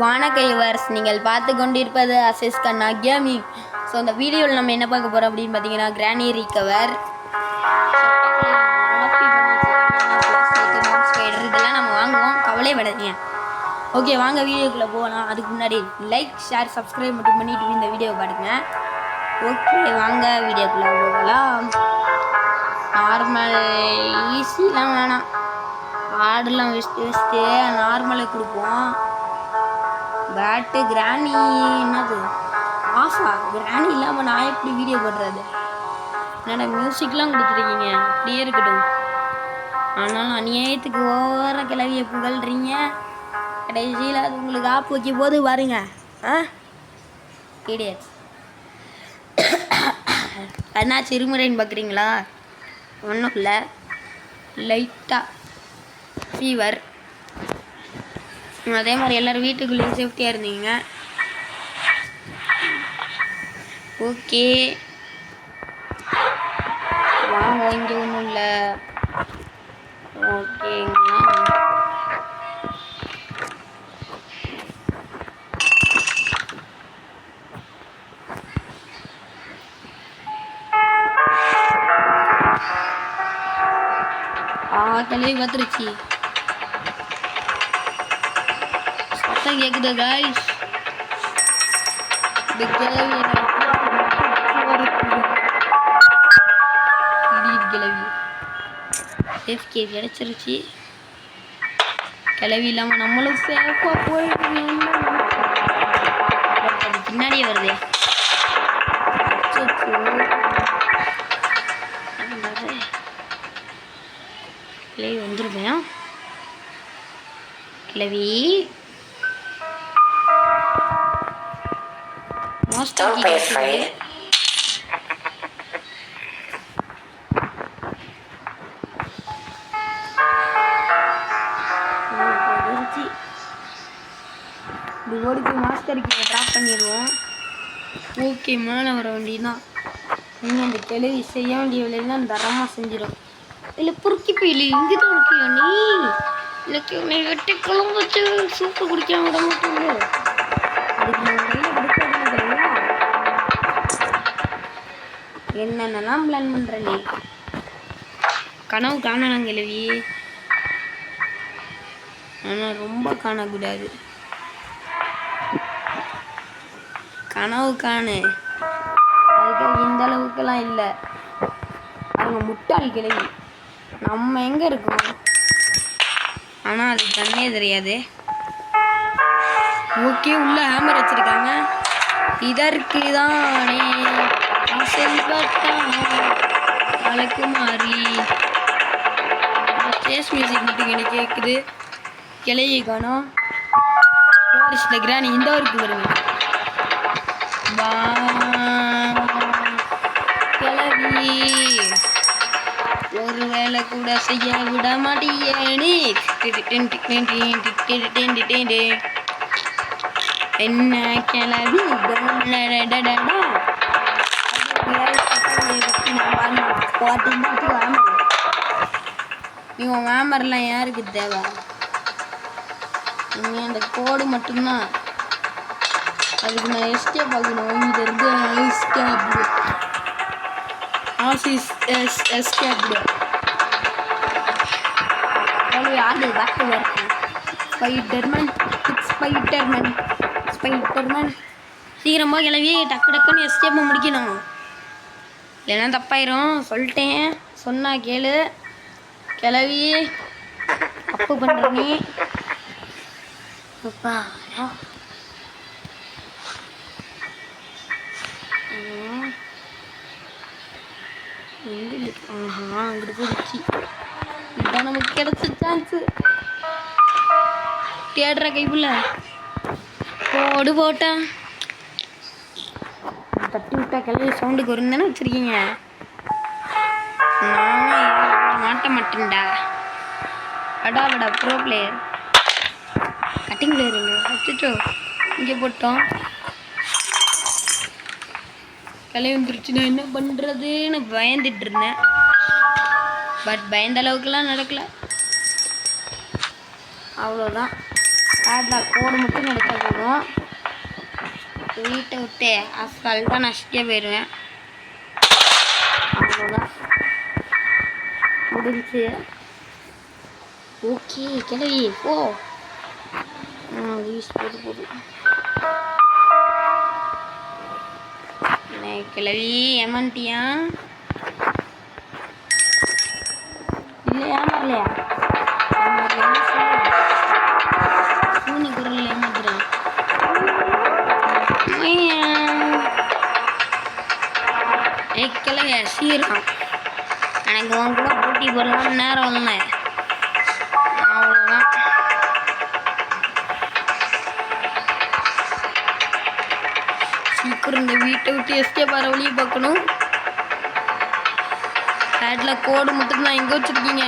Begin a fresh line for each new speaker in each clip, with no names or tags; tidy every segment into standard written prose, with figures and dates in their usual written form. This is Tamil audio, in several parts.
வணக்கம் யுவர்ஸ், நீங்கள் பார்த்து கொண்டிருப்பது அசிஸ் கண்ணா கேமிங். ஸோ இந்த வீடியோவில் நம்ம என்ன பார்க்க போகிறோம் அப்படின்னு பார்த்தீங்கன்னா, கிரானி ரீகவர், இதெல்லாம் நம்ம வாங்குவோம், கவலை படாதீங்க. ஓகே, வாங்க வீடியோக்குள்ளே போகலாம். அதுக்கு முன்னாடி லைக், ஷேர், சப்ஸ்கிரைப் மட்டும் பண்ணிட்டு இந்த வீடியோ பாருங்க. ஓகே, வாங்க வீடியோக்குள்ளே போகலாம். நார்மல் ஈஸிலாம் வேணாம், ஆடெல்லாம் வச்சுட்டு நார்மலை கொடுப்போம். பேட்டு கிரானி என்னது ஆஃபா? கிரானி இல்லாமல் நான் எப்படி வீடியோ போடுறது? என்னடா மியூசிக்லாம் கொடுத்துருக்கீங்க, அப்படியே இருக்கட்டும். ஆனாலும் அநியாயத்துக்கு ஓவர கிளவியை புகழ்றீங்க, கடைசியில் அது உங்களுக்கு ஆப் வைக்க போது பாருங்க. இடியட்ஸ். அண்ணா சிறுமுறைன்னு பார்க்குறீங்களா? ஒன்றும் இல்லை, லைட்டாக ஃபீவர். அதே மாதிரி எல்லோரும் வீட்டுக்குள்ளேயே சேஃப்டியாக இருந்தீங்க. ஓகே வாங்க, இங்கே ஒன்றும் இல்லை. ஓகேங்களா, கிளவி பார்த்துருச்சு, சத்தம் கேட்குது காய்ஸ். இந்த கிளவி கிளவி சேஃப்கே கிடச்சிருச்சு. கிளவி இல்லாமல் நம்மளும் சேஃபாக போயிட்டு பின்னாடியே வருது. கிளவி வந்துருவேன். கிளவி ஓடிக்கு மாஸ்டருக்கு ட்ராப் பண்ணிடுவோம். ஓகே, மேலே வர வேண்டியதுதான். நீங்கள் அந்த கிளவி செய்ய வேண்டிய வேலையெல்லாம் தரமாக செஞ்சிடும். இல்லை பொறுக்கி போயில இங்கே தான் இருக்கியா நீ? இல்லை உன்னை வெட்டி குழம்பு வச்சு சூப்பு குடிக்காம விட மாட்டேங்க. அதுக்கு நான் கையில் கொடுக்காதுன்னு என்னென்னலாம் பிளான் பண்ணுற நீ? கனவு காணலாம் கிளவி, ஆனால் ரொம்ப காணக்கூடாது. கனவு காணு, அதுக்கு இந்த அளவுக்குலாம் இல்லை. அவங்க முட்டாள் கிளவி, நம்ம எங்கே இருக்கோம் ஆனால் அது தண்ணே தெரியாது. ஓகே, உள்ள ஹேமர் வச்சுருக்காங்க. இதற்கு தானே அழைக்கு மாறி சேஸ் மியூசிக் மட்டும் எனக்கு கேட்குது. கிளையை காணோம். ஃபாரஸ்ட்ல கிரானி இந்த ஊருக்கு வருங்க. கிளவி ஒரு வேலை கூட செய்ய விட மாட்டேனே. என்ன கிளவி இவன் வேமர்லாம் யாருக்கு தேவை? அந்த கோடு மட்டும்தான். அதுக்கு நான் எஸ்கேப் ஆகணும். இங்கிருந்து எஸ்கேப் ஆடு பேக்கு வருது. ஸ்பைடர்மேன் சீக்கிரமாக கிளவி டக்கு டக்குன்னு எஸ்கேப்பை முடிக்கணும், இல்லைன்னா தப்பாயிரும். சொல்லிட்டேன், சொன்னா கேளு. கிளவி தப்பு பண்ணுற நீ. அப்பா அங்கிட்டு போயிடுச்சு. இதுதான் நமக்கு கிடைச்ச சான்ஸு. தேடுற கைப்புல போடு போட்டேன். தட்டி விட்டா கிளவி சவுண்டுக்கு வரும் தானே வச்சுருக்கீங்க. நான் மாட்ட மாட்டேன்டா. அடாவடா ப்ரோ பிளேயர், கட்டிங் பிளேயருங்க. அச்சோ, இங்கே போட்டோம். கிளவி வந்துருச்சு. நான் என்ன பண்ணுறதுன்னு பயந்துட்டு இருந்தேன். பட் பயந்த அளவுக்குலாம் நடக்கல, அவ்வளோதான். பேட்டில் கோடு மட்டும் கிடைச்சா போதும். வீட்டை விட்டு அசால்ட்டாக நசிக்க போயிடுவேன். அவ்வளோதான் முடிஞ்சு. ஓகே கிளவி ஓ யூஸ் போது கிளவி ஏமாண்டியா இல்லை ஏமாறலையா? பூனி குரல் ஏமாத்துறேன். கிளவியா சீரம் எனக்கு உன் கூட போட்டி போடலான்னு நேரம் வந்தேன். அவ்வளோதான். சீக்கிரம் இந்த வீட்டை விட்டு எஸ்கேப் ஆகிற வழியை பார்க்கணும். பேட்டில் கோடு மட்டும் தான் எங்கே வச்சுருக்கீங்க?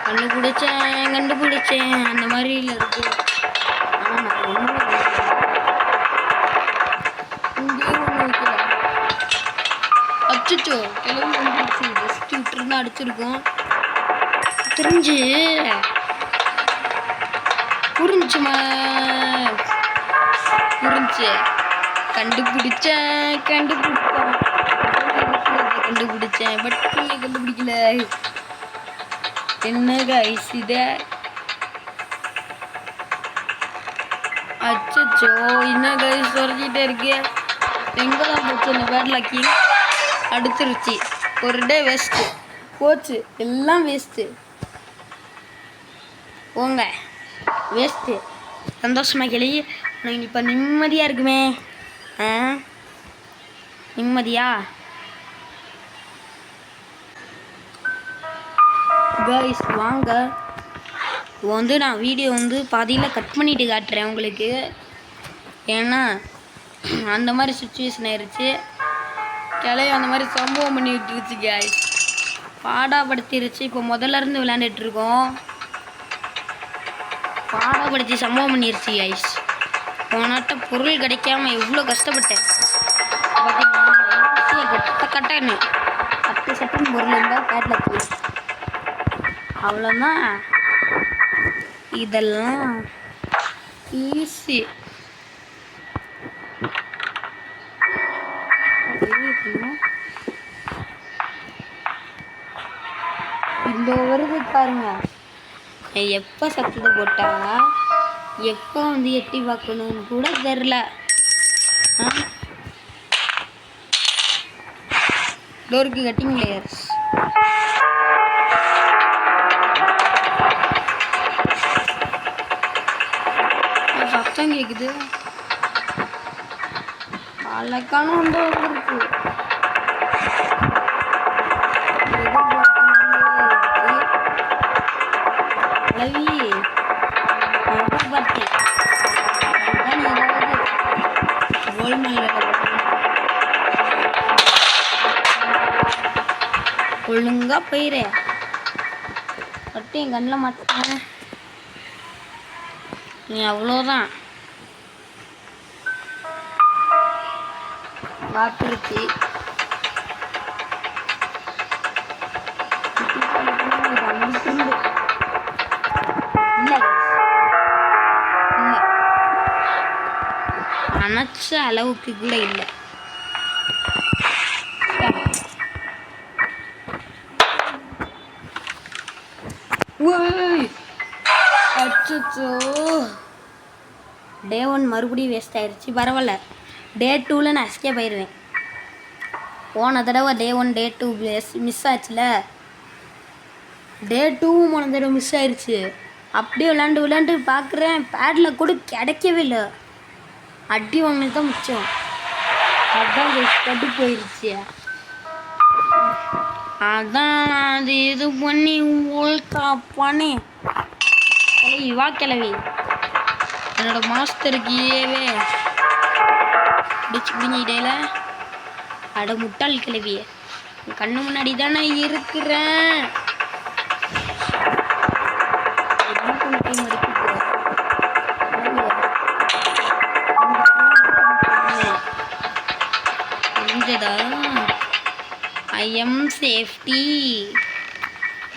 கண்டுபிடிச்சேன் அந்த மாதிரி இல்லை இருக்கு. ஆனால் நான் ஒன்றுமே இங்கேயே ஒன்று வைக்கல. அச்சோ கிளம்பி வந்துருச்சு. ஜஸ்ட் விட்டுருந்தா அடிச்சிருக்கோம். புரிஞ்சுமா? புரிஞ்சு கண்டுபிடிச்சேன் பட் கண்டுபிடிக்கல. என்ன கைஸ் இது? அச்சோ என்ன கைஸ் சொல்லிக்கிட்டே இருக்கு. எங்கதான் போச்சு இந்த பேட்லாக்கி? அடிச்சிருச்சு. ஒரு டே வேஸ்ட்டு போச்சு. எல்லாம் வேஸ்ட்டு போங்க வேஸ்ட்டு. சந்தோஷமாக கிளி உனக்கு இப்போ நிம்மதியாக இருக்குமே. நிம்மதியா கைஸ் வாங்க. இப்போ நான் வீடியோ பாதியில் கட் பண்ணிவிட்டு காட்டுறேன் உங்களுக்கு. ஏன்னா அந்த மாதிரி சுச்சுவேஷன் ஆயிடுச்சு. கிளைய அந்த மாதிரி சம்பவம் பண்ணி விட்டுருச்சு கைஸ். பாடாப்படுத்திருச்சு. இப்போ முதல்ல இருந்து விளையாண்டுட்ருக்கோம். பாடாப்படுத்தி சம்பவம் பண்ணிருச்சு கைஸ். போனாட்ட பொருள் கிடைக்காம எவ்வளோ கஷ்டப்பட்டேன் பார்த்தீங்கன்னா. கட்டன்னு 10 செகண்ட் பொருள் இருந்தால் பேட்டில் போய் அவ்வளோதான். இதெல்லாம் ஈஸி. இந்த வருது பாருங்க. எப்போ சத்தத்தை போட்டா எப்போ எட்டி பார்க்கணும்னு கூட தெரில. டோருக்கு கட்டிங் லேயர்ஸ். சத்தம் கேட்குது. அழகான இருக்கு. ஒழுங்கா போயிரு. பட்டு என் கண்ணில் மாட்டேன். நீ அவ்வளோதான். வாத்துருச்சு. நினச்ச அளவுக்கு கூட இல்லை. அச்சோ டே 1 மறுபடியும் வேஸ்ட் ஆயிடுச்சு. பரவாயில்ல, டே 2ல் நான் எஸ்கேப் ஆயிடுவேன். போன தடவை டே 1 டே 2 மிஸ் ஆச்சுல. டே 2வும் போன தடவை மிஸ் ஆயிடுச்சு. அப்படியே விளாண்டு பார்க்குறேன். பேட்டில் கூட கிடைக்கவே இல்லை. அடி வாங்கினது தான் மிச்சம். அதான் கட்டு போயிடுச்சு. அதான் அது இது பண்ணி ஒழுக்கா பண்ணி கிளவி வா கிளவி. என்னோட மாஸ்டருக்கு ஏவே பிடிச்சி பிடிங்கிட்டேல. அட முட்டாள் கிளவிய, கண்ணு முன்னாடி தானே இருக்கிறேன். I am safety.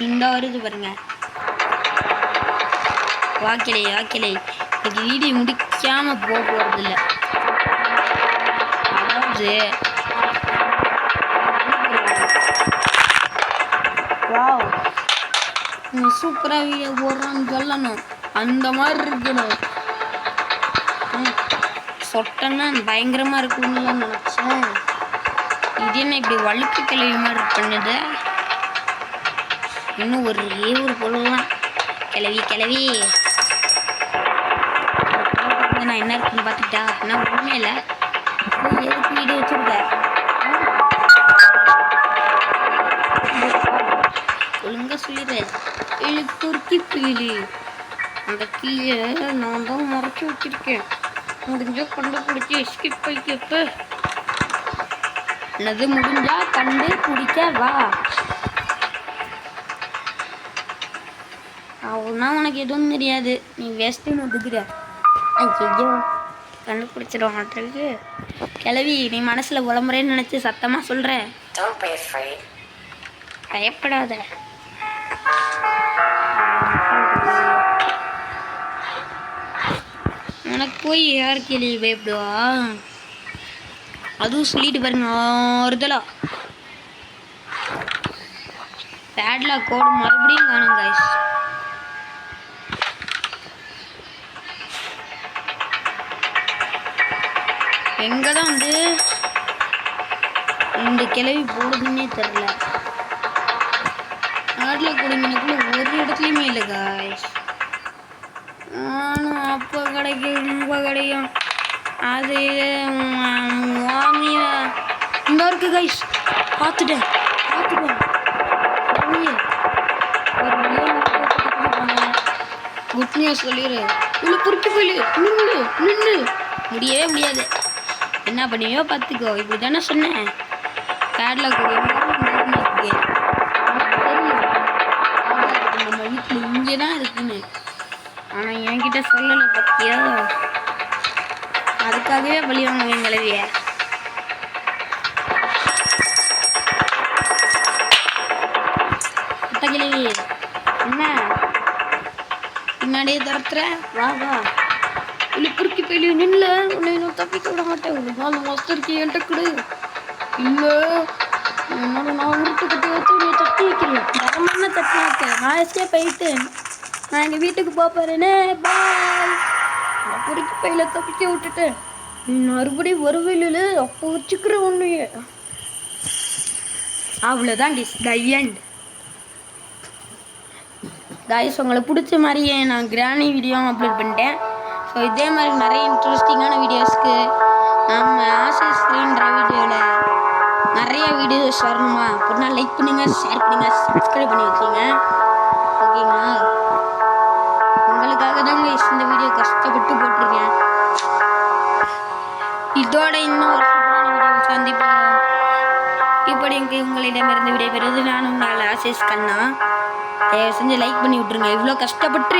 இந்த வருது பாருங்க. வாக்கிலை இன்னைக்கு வீடியோ முடிக்காம போக போறதில்ல. அதாவது வாவ், சூப்பராக வீடியோ போடுறான்னு சொல்லணும், அந்த மாதிரி இருக்கணும். சொட்டன்னா பயங்கரமாக இருக்கும்னு நினச்சேன். இது என்ன இப்படி வழுக்கு கிளவி மாதிரி பண்ணுது? இன்னும் ஒரு பொருள்லாம் கிளவி கிளவி நான் என்ன இருக்குன்னு பார்த்துக்கிட்டா ஆனால் ஒன்றுமே இல்லை. எதுக்கு வீடியோ வச்சுருக்க? ஒழுங்கா சொல்லிடுறேன். எழுத்துருக்கி கிளி, அந்த கிளியை நான் தான் மறைச்சி வச்சிருக்கேன். முடிஞ்சா கண்டுபிடிச்சி ஸ்கிப் பண்ணிக்க. என்னது முடிஞ்சா கண்டுபிடிக்க வா. அவனா உனக்கு எதுவும் தெரியாது, நீ வேஸ்ட்டுன்னு ஒதுக்குற. ஐயோ கண்டுபிடிச்சிடும் மாட்டிருக்கு. கிளவி நீ மனசில் உளமுறைன்னு நினச்சி சத்தமாக சொல்கிற. பயப்படாத. உனக்கு போய் யார் கேள்வி பயப்படுவா? அதுவும் சொல்லிட்டு பாருங்க, ஒருதலா பேட்லா கோடு மறுபடியும் காணும் கைஸ். எங்கே தான் வந்து இந்த கிளவி போடுதுன்னே தெரில. பேட்லா கோடு மீனுக்குள்ள ஒரு இடத்துலையுமே இல்லை கைஸ். நானும் அப்போ கிடைக்கும் ரொம்ப கிடைக்கும். அது வாங்கிய இந்த இருக்கு கைஸ். பார்த்துட்டேன். குட் நியூஸ் சொல்லிடு. இவ்வளோ பொறுக்கி போயிடு. நின்று முடியவே முடியாது. என்ன பண்ணியோ பார்த்துக்கோ. இப்படி தானே சொன்னேன். பேட்லாக் இருக்கு. நம்ம வீட்டில் இங்கே தான் இருக்குன்னு, ஆனால் என்கிட்ட சொல்லலை பார்த்தியா? அதுக்காகவே பழி வாங்குவேன் கிளவிய. கிளவி என்ன பின்னாடியே துரத்துற? வா வா. இல்லை குறுக்கி போயிடு. நில்ல, உன்னை இன்னும் தப்பிக்க விட மாட்டேன். ஒரு நாள் மஸ்து இருக்கி என்கிட்ட கொடு. இல்லை என்னோட நான் உருட்டு கட்டி வச்சு நீ தட்டி வைக்கிறேன். தரமான தட்டி வைக்க நான் எஸ்கேப் போயிட்டேன். நான் எங்கள் வீட்டுக்கு போறேனே. பாய். குறுக்கி பையில தப்பிக்க விட்டுட்டேன். மறுபடியும் வருவையில் அப்போ வச்சுக்கிற ஒன்றையே. அவ்வளோதான் கைஸ். உங்களுக்கு பிடிச்ச மாதிரியே நான் கிராணி வீடியோ அப்லோட் பண்ணிட்டேன். ஸோ இதே மாதிரி நிறைய இன்ட்ரெஸ்டிங்கான வீடியோஸ்க்கு நம்ம ஆசிஸ்ன்ற வீடியோவில் நிறைய வீடியோஸ் வரணுமா அப்படின்னா லைக் பண்ணுங்கள், ஷேர் பண்ணுங்கள், சப்ஸ்கிரைப் பண்ணி வச்சுங்க. ஓகேங்களா? உங்களுக்காக தான் இந்த வீடியோ கஷ்டப்பட்டு போட்டிருக்கேன். இதோட இன்னும் ஒரு சூப்பரான வீடியோ சந்திப்போம். இப்படி உங்களிடமிருந்து விடைபெறுவது நான் உங்கள் ஆசிஸ் கண்ணா. தயவு செஞ்சு லைக் பண்ணி விட்டுருங்க. இவ்வளோ கஷ்டப்பட்டு